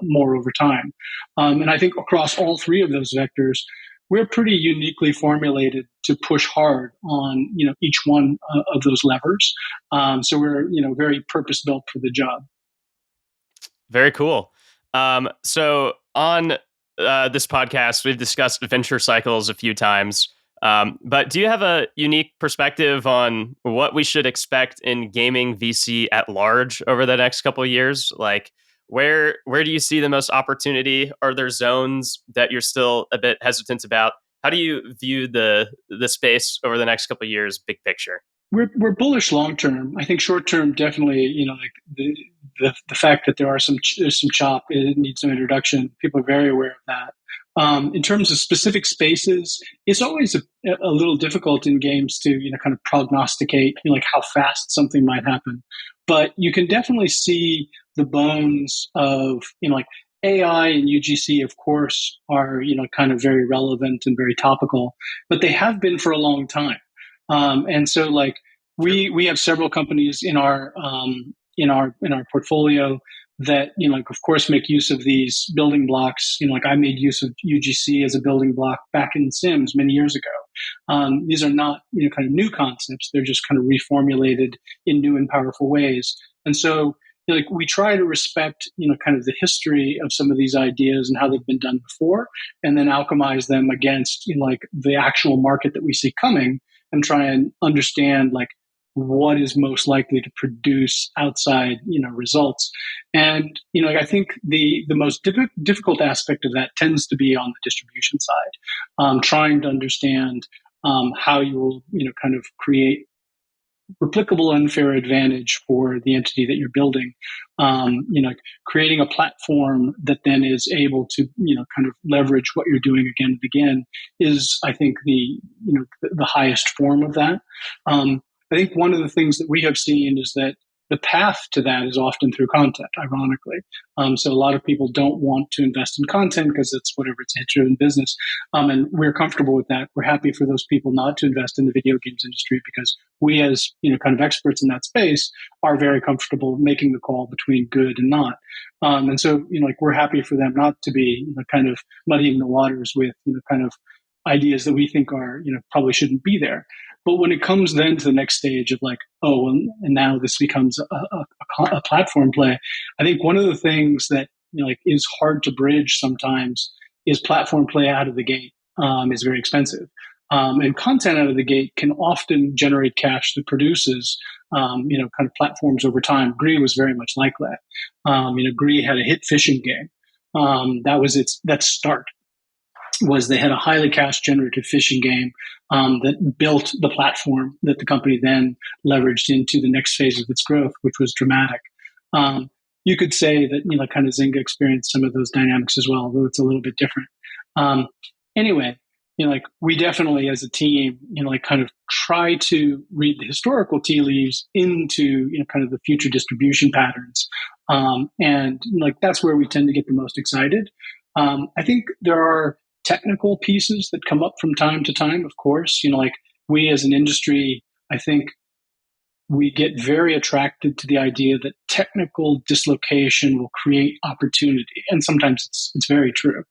more over time. And I think across all three of those vectors, we're pretty uniquely formulated to push hard on, each one of those levers. So we're, very purpose built for the job. Very cool. So on this podcast, we've discussed venture cycles a few times. But do you have a unique perspective on what we should expect in gaming VC at large over the next couple of years? Like, where do you see the most opportunity? Are there zones that you're still a bit hesitant about? How do you view the space over the next couple of years, big picture? We're bullish long term. I think short term, definitely, like the fact that there's some chop, it needs some introduction. People are very aware of that. In terms of specific spaces, it's always a little difficult in games to kind of prognosticate like how fast something might happen. But you can definitely see the bones of like AI and UGC, of course, are kind of very relevant and very topical, but they have been for a long time. And so like we have several companies in our portfolio that like of course make use of these building blocks. Like I made use of UGC as a building block back in Sims many years ago. These are not kind of new concepts; they're just kind of reformulated in new and powerful ways. And so like we try to respect kind of the history of some of these ideas and how they've been done before, and then alchemize them against like the actual market that we see coming, and try and understand like what is most likely to produce outside results. And I think the most difficult aspect of that tends to be on the distribution side, trying to understand how you will kind of create replicable unfair advantage for the entity that you're building. Creating a platform that then is able to kind of leverage what you're doing again and again is, I think, the highest form of that. I think one of the things that we have seen is that the path to that is often through content, ironically. So a lot of people don't want to invest in content because it's whatever, it's a hit-driven business. And we're comfortable with that. We're happy for those people not to invest in the video games industry because we as, kind of experts in that space are very comfortable making the call between good and not. And so, like we're happy for them not to be kind of muddying the waters with, kind of ideas that we think are, probably shouldn't be there. But when it comes then to the next stage of like, oh, and now this becomes a platform play, I think one of the things that like is hard to bridge sometimes is platform play out of the gate is very expensive. And content out of the gate can often generate cash that produces, kind of platforms over time. Gree was very much like that. Gree had a hit fishing game. That was that start was they had a highly cash generative fishing game that built the platform that the company then leveraged into the next phase of its growth, which was dramatic. You could say that, kind of Zynga experienced some of those dynamics as well, although it's a little bit different. Anyway, we definitely as a team, kind of try to read the historical tea leaves into, kind of the future distribution patterns. And that's where we tend to get the most excited. I think there are technical pieces that come up from time to time, of course. We as an industry, I think we get very attracted to the idea that technical dislocation will create opportunity. And sometimes it's very true.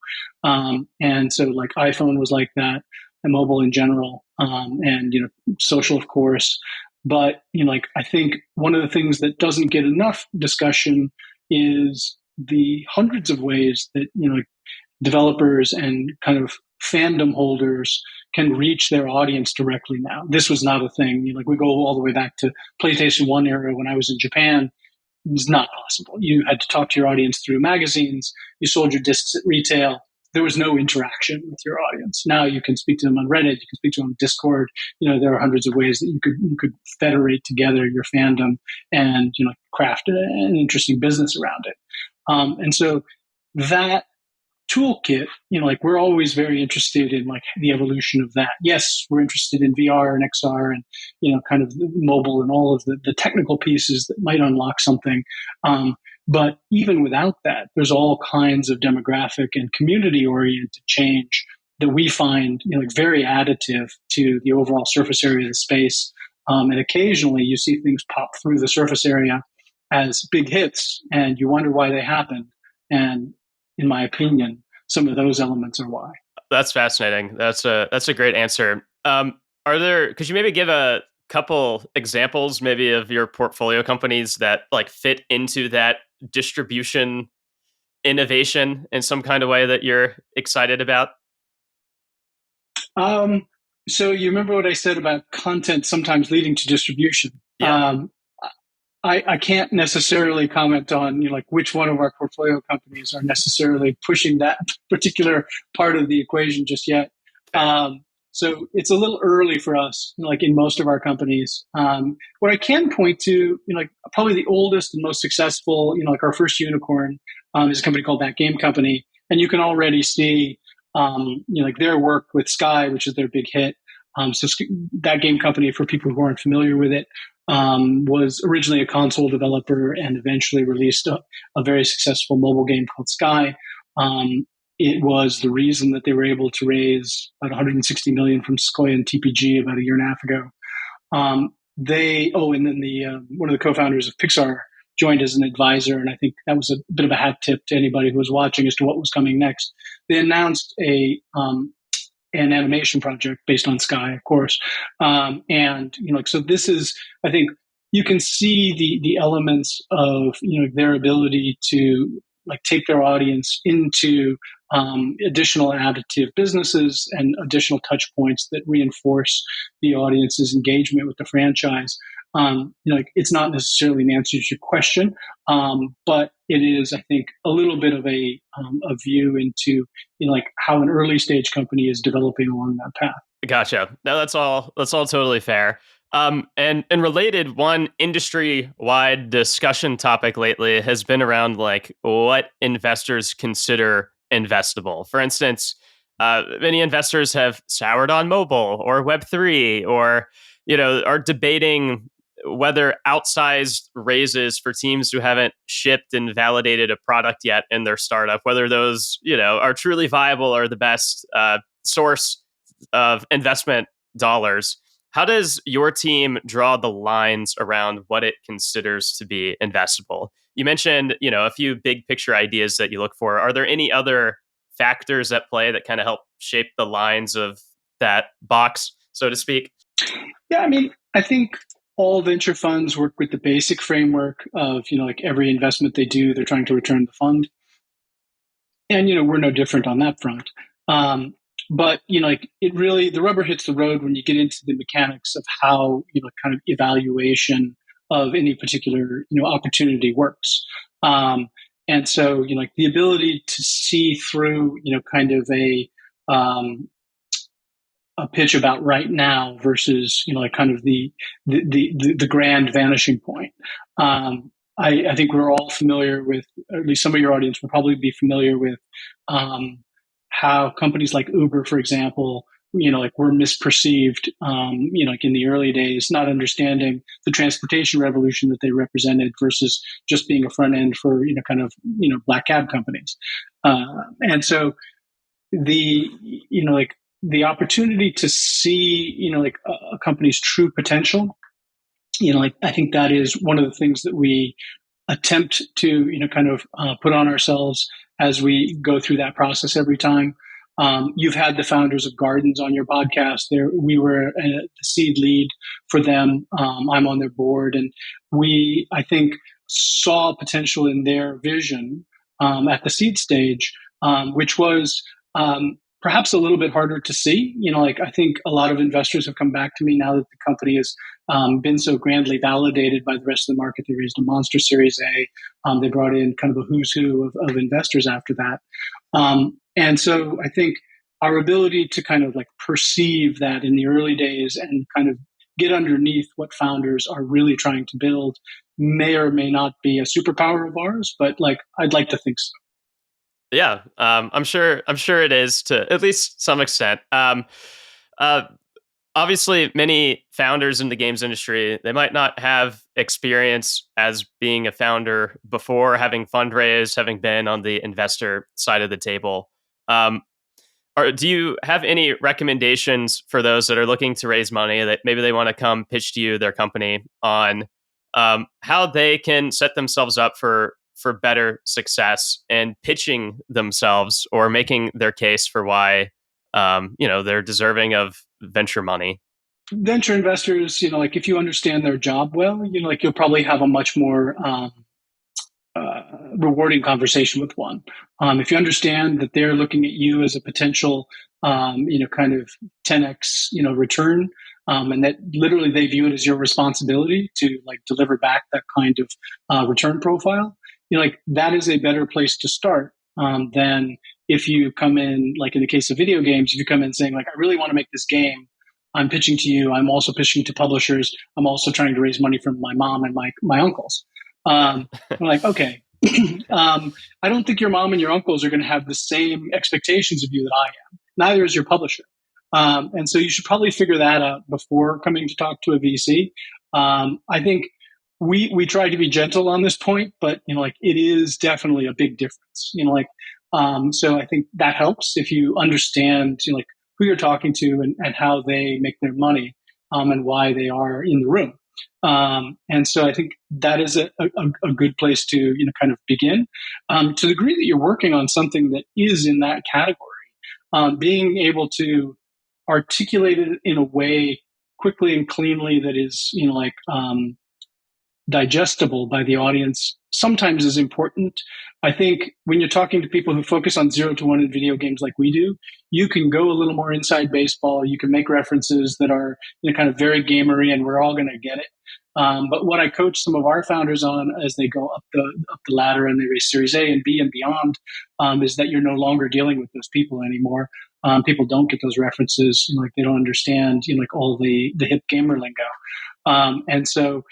And so iPhone was like that, and mobile in general, and, social, of course. But, I think one of the things that doesn't get enough discussion is the hundreds of ways that, developers and kind of fandom holders can reach their audience directly now. This was not a thing. We go all the way back to PlayStation 1 era when I was in Japan. It was not possible. You had to talk to your audience through magazines. You sold your discs at retail. There was no interaction with your audience. Now you can speak to them on Reddit. You can speak to them on Discord. There are hundreds of ways that you could federate together your fandom and, craft an interesting business around it. And so that toolkit, we're always very interested in the evolution of that. Yes, we're interested in VR and XR and, kind of mobile and all of the technical pieces that might unlock something. But even without that, there's all kinds of demographic and community oriented change that we find, very additive to the overall surface area of the space. And occasionally you see things pop through the surface area as big hits and you wonder why they happened. And in my opinion, some of those elements are why. That's fascinating. That's a great answer. Could you maybe give a couple examples maybe of your portfolio companies that fit into that distribution innovation in some kind of way that you're excited about? So you remember what I said about content sometimes leading to distribution? Yeah. I can't necessarily comment on which one of our portfolio companies are necessarily pushing that particular part of the equation just yet. So it's a little early for us, in most of our companies. What I can point to, probably the oldest and most successful, our first unicorn is a company called That Game Company, and you can already see, their work with Sky, which is their big hit. So That Game Company, for people who aren't familiar with it, was originally a console developer and eventually released a very successful mobile game called Sky. It was the reason that they were able to raise about 160 million from Sequoia and TPG about a year and a half ago. And then one of the co-founders of Pixar joined as an advisor, and I think that was a bit of a hat tip to anybody who was watching as to what was coming next. They announced an animation project based on Sky, of course. So this is, I think you can see the elements of, their ability to take their audience into additional additive businesses and additional touch points that reinforce the audience's engagement with the franchise. It's not necessarily an answer to your question, but it is, I think, a little bit of a view into how an early stage company is developing along that path. Gotcha. No, that's all totally fair. And related, one industry-wide discussion topic lately has been around what investors consider investable. For instance, many investors have soured on mobile or Web3, or are debating whether outsized raises for teams who haven't shipped and validated a product yet in their startup, whether those are truly viable or the best source of investment dollars. How does your team draw the lines around what it considers to be investable? You mentioned, a few big picture ideas that you look for. Are there any other factors at play that kind of help shape the lines of that box, so to speak? Yeah, I think all venture funds work with the basic framework of, every investment they do, they're trying to return the fund. And, we're no different on that front. But like it really, the rubber hits the road when you get into the mechanics of how kind of evaluation of any particular opportunity works. And so like the ability to see through kind of a pitch about right now versus like kind of the grand vanishing point. I think we're all familiar with, or at least some of your audience will probably be familiar with, how companies like Uber, for example, like were misperceived, like in the early days, not understanding the transportation revolution that they represented versus just being a front end for kind of black cab companies, and so the like the opportunity to see like a company's true potential, like I think that is one of the things that we attempt to kind of put on ourselves as we go through that process every time. You've had the founders of Gardens on your podcast. There, we were the seed lead for them. I'm on their board, and we, I think, saw potential in their vision at the seed stage, which was perhaps a little bit harder to see. Like I think a lot of investors have come back to me now that the company has been so grandly validated by the rest of the market. They raised a monster Series A. They brought in kind of a who's who of investors after that. And so I think our ability to kind of like perceive that in the early days and kind of get underneath what founders are really trying to build may or may not be a superpower of ours, but like I'd like to think so. Yeah, I'm sure it is to at least some extent. Uh, Obviously, many founders in the games industry, they might not have experience as being a founder before having fundraised, having been on the investor side of the table. Or do you have any recommendations for those that are looking to raise money that maybe they want to come pitch to you, their company, on how they can set themselves up for better success and pitching themselves or making their case for why they're deserving of venture money? Venture investors, like if you understand their job well, like you'll probably have a much more rewarding conversation with one. If you understand that they're looking at you as a potential, kind of 10x, return, and that literally they view it as your responsibility to like deliver back that kind of return profile, like that is a better place to start than if you come in, like in the case of video games, if you come in saying like, I really want to make this game. I'm pitching to you. I'm also pitching to publishers. I'm also trying to raise money from my mom and my uncles. I'm like, okay, I don't think your mom and your uncles are going to have the same expectations of you that I am. Neither is your publisher. And so you should probably figure that out before coming to talk to a VC. I think we try to be gentle on this point, but like it is definitely a big difference. So I think that helps if you understand like who you're talking to and how they make their money, and why they are in the room. And so I think that is a good place to kind of begin. To the degree that you're working on something that is in that category, being able to articulate it in a way quickly and cleanly that is digestible by the audience sometimes is important. I think when you're talking to people who focus on 0 to 1 in video games like we do, you can go a little more inside baseball. You can make references that are kind of very gamery, and we're all going to get it. But what I coach some of our founders on as they go up the ladder and they raise Series A and B and beyond, is that you're no longer dealing with those people anymore. People don't get those references, like they don't understand, like all the hip gamer lingo, and so.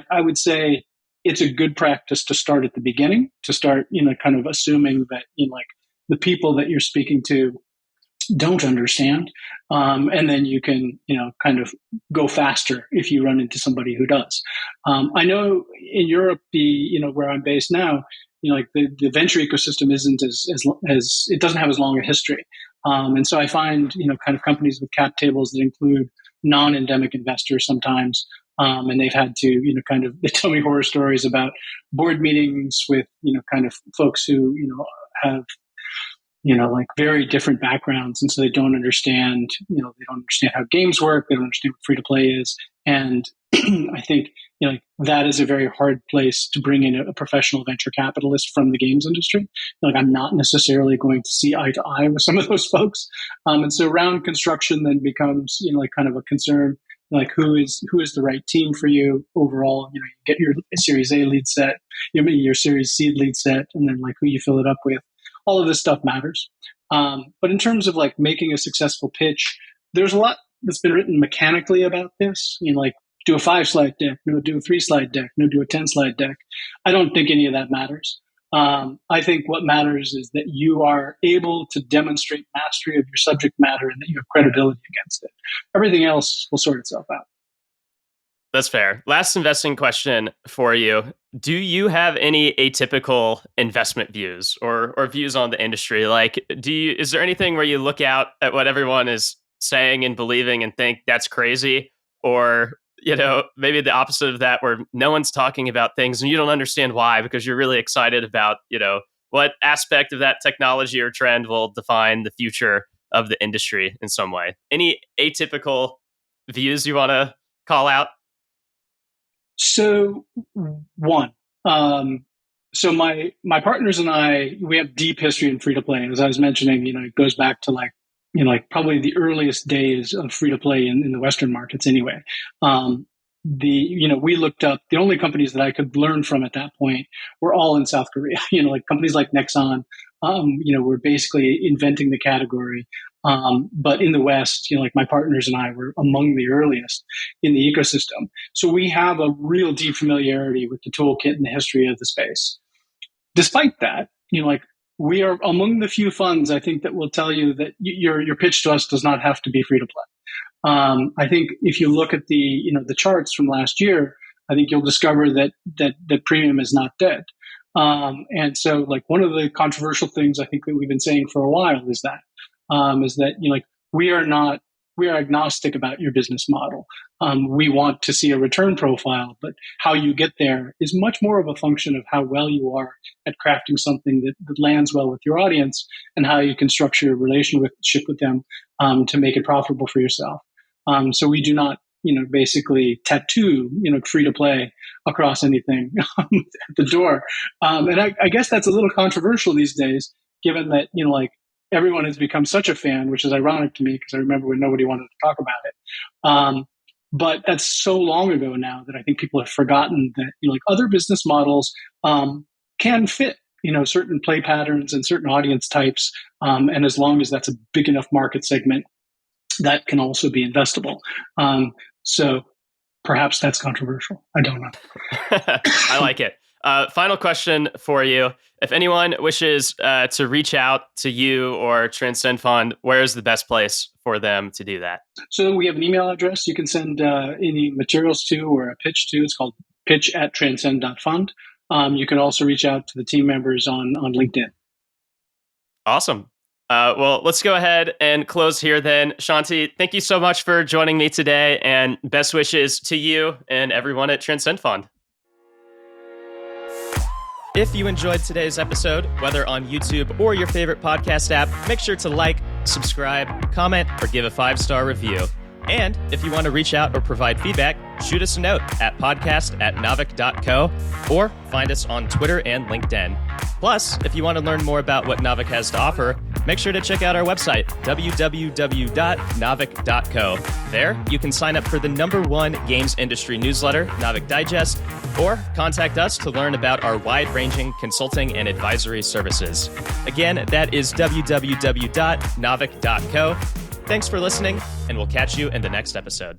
I would say it's a good practice to start at the beginning, to start, kind of assuming that, like the people that you're speaking to don't understand. And then you can, kind of go faster if you run into somebody who does. I know in Europe, where I'm based now, like the venture ecosystem isn't as it doesn't have as long a history. And so I find, kind of companies with cap tables that include non-endemic investors sometimes. And they've had to, they tell me horror stories about board meetings with, kind of folks who, have, like very different backgrounds. And so they don't understand, they don't understand how games work. They don't understand what free to play is. And I think like that is a very hard place to bring in a professional venture capitalist from the games industry. Like I'm not necessarily going to see eye to eye with some of those folks, and so round construction then becomes like kind of a concern. Like who is the right team for you overall? You get your Series A lead set, your Series C lead set, and then like who you fill it up with. All of this stuff matters. But in terms of like making a successful pitch, there's a lot that's been written mechanically about this. Like do a 5-slide deck, no, do a 3-slide deck, no, do a 10-slide deck. I don't think any of that matters. I think what matters is that you are able to demonstrate mastery of your subject matter and that you have credibility against it. Everything else will sort itself out. That's fair. Last investing question for you. Do you have any atypical investment views or views on the industry? Like, is there anything where you look out at what everyone is saying and believing and think that's crazy? Or, maybe the opposite of that, where no one's talking about things and you don't understand why because you're really excited about, what aspect of that technology or trend will define the future of the industry in some way? Any atypical views you want to call out? So one, so my partners and I, we have deep history in free to play. And as I was mentioning, it goes back to like probably the earliest days of free to play in the Western markets anyway. We looked up the only companies that I could learn from at that point were all in South Korea, like companies like Nexon, were basically inventing the category. But in the West, like my partners and I were among the earliest in the ecosystem. So we have a real deep familiarity with the toolkit and the history of the space. Despite that, we are among the few funds, I think, that will tell you that your pitch to us does not have to be free to play. I think if you look at the charts from last year, I think you'll discover that premium is not dead. And so like one of the controversial things I think that we've been saying for a while is that we are agnostic about your business model. We want to see a return profile, but how you get there is much more of a function of how well you are at crafting something that lands well with your audience and how you can structure a relationship with them to make it profitable for yourself. So we do not, basically tattoo, free to play across anything at the door. And I guess that's a little controversial these days, given that, everyone has become such a fan, which is ironic to me because I remember when nobody wanted to talk about it. But that's so long ago now that I think people have forgotten that other business models can fit certain play patterns and certain audience types, and as long as that's a big enough market segment, that can also be investable. So perhaps that's controversial. I don't know. I like it. Final question for you. If anyone wishes to reach out to you or Transcend Fund, where is the best place for them to do that? So we have an email address you can send any materials to or a pitch to. It's called pitch@transcend.fund. You can also reach out to the team members on LinkedIn. Awesome. Well, let's go ahead and close here then. Shanti, thank you so much for joining me today, and best wishes to you and everyone at Transcend Fund. If you enjoyed today's episode, whether on YouTube or your favorite podcast app, make sure to like, subscribe, comment, or give a 5-star review. And if you want to reach out or provide feedback, shoot us a note at podcast@naavik.co or find us on Twitter and LinkedIn. Plus, if you want to learn more about what Naavik has to offer, make sure to check out our website, www.naavik.co. There, you can sign up for the #1 games industry newsletter, Naavik Digest, or contact us to learn about our wide-ranging consulting and advisory services. Again, that is www.naavik.co. Thanks for listening, and we'll catch you in the next episode.